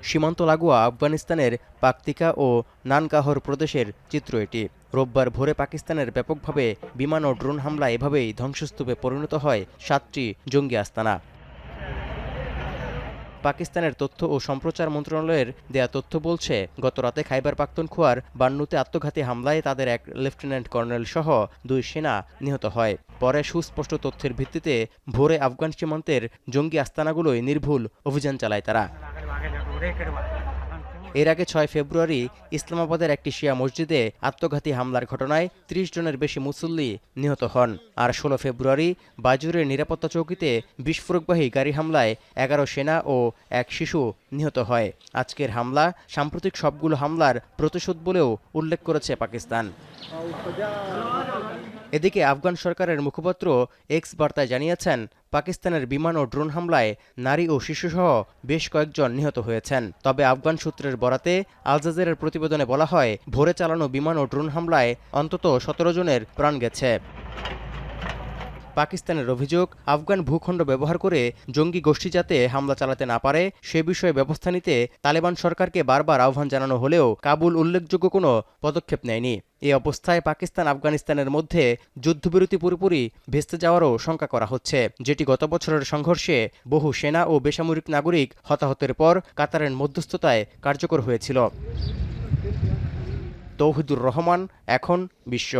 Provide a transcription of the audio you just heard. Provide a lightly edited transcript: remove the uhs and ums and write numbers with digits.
সীমান্ত লাগোয়া আফগানিস্তানের পাকতিকা ও নানকাহর প্রদেশের চিত্র এটি। রোববার ভোরে পাকিস্তানের ব্যাপকভাবে বিমান ও ড্রোন হামলা এভাবেই ধ্বংসস্তূপে পরিণত হয় ৭টি জঙ্গি আস্তানা। পাকিস্তানের তথ্য ও সম্প্রচার মন্ত্রণালয়ের দেয়া তথ্য বলছে, গত রাতে খাইবার পাখতুনখোয়ার বান্নুতে আত্মঘাতী হামলায় তাদের এক লেফটেন্যান্ট কর্নেল সহ ২ সেনা নিহত হয়। পরে সুস্পষ্ট তথ্যের ভিত্তিতে ভোরে আফগান সীমান্তের জঙ্গি আস্তানাগুলোয় নির্ভুল অভিযান চালায় তারা। এর আগে ৬ ফেব্রুয়ারি ইসলামাবাদের একটি শিয়া মসজিদে আত্মঘাতী হামলার ঘটনায় ৩০ জনের বেশি মুসল্লি নিহত হন। আর ১৬ ফেব্রুয়ারি বাজুরের নিরাপত্তা চৌকিতে বিস্ফোরকবাহী গাড়ি হামলায় ১১ সেনা ও এক শিশু নিহত হয়। আজকের হামলা সাম্প্রতিক সবগুলো হামলার প্রতিশোধ বলেও উল্লেখ করেছে পাকিস্তান। এদিকে আফগান সরকারের মুখপাত্র এক্স বার্তায় জানিয়েছেন, পাকিস্তানের বিমান ও ড্রোন হামলায় নারী ও শিশুসহ বেশ কয়েকজন নিহত হয়েছেন। তবে আফগান সূত্রের বরাতে আল জাজিরার প্রতিবেদনে বলা হয়, ভোরে চালানো বিমান ও ড্রোন হামলায় অন্তত ১৭ জনের প্রাণ গেছে। পাকিস্তানের অভিযোগ, আফগান ভূখণ্ড ব্যবহার করে জঙ্গি গোষ্ঠী যাতে হামলা চালাতে না পারে সে বিষয়ে ব্যবস্থা নিতে তালেবান সরকারকে বারবার আহ্বান জানানো হলেও কাবুল উল্লেখযোগ্য কোনো পদক্ষেপ নেয়নি। এই অবস্থায় পাকিস্তান আফগানিস্তানের মধ্যে যুদ্ধবিরতি পুরোপুরি ভেস্তে যাওয়ারও শঙ্কা করা হচ্ছে, যেটি গত বছরের সংঘর্ষে বহু সেনা ও বেসামরিক নাগরিক হতাহতের পর কাতারের মধ্যস্থতায় কার্যকর হয়েছিল। তৌহিদুর রহমান, এখন বিশ্ব।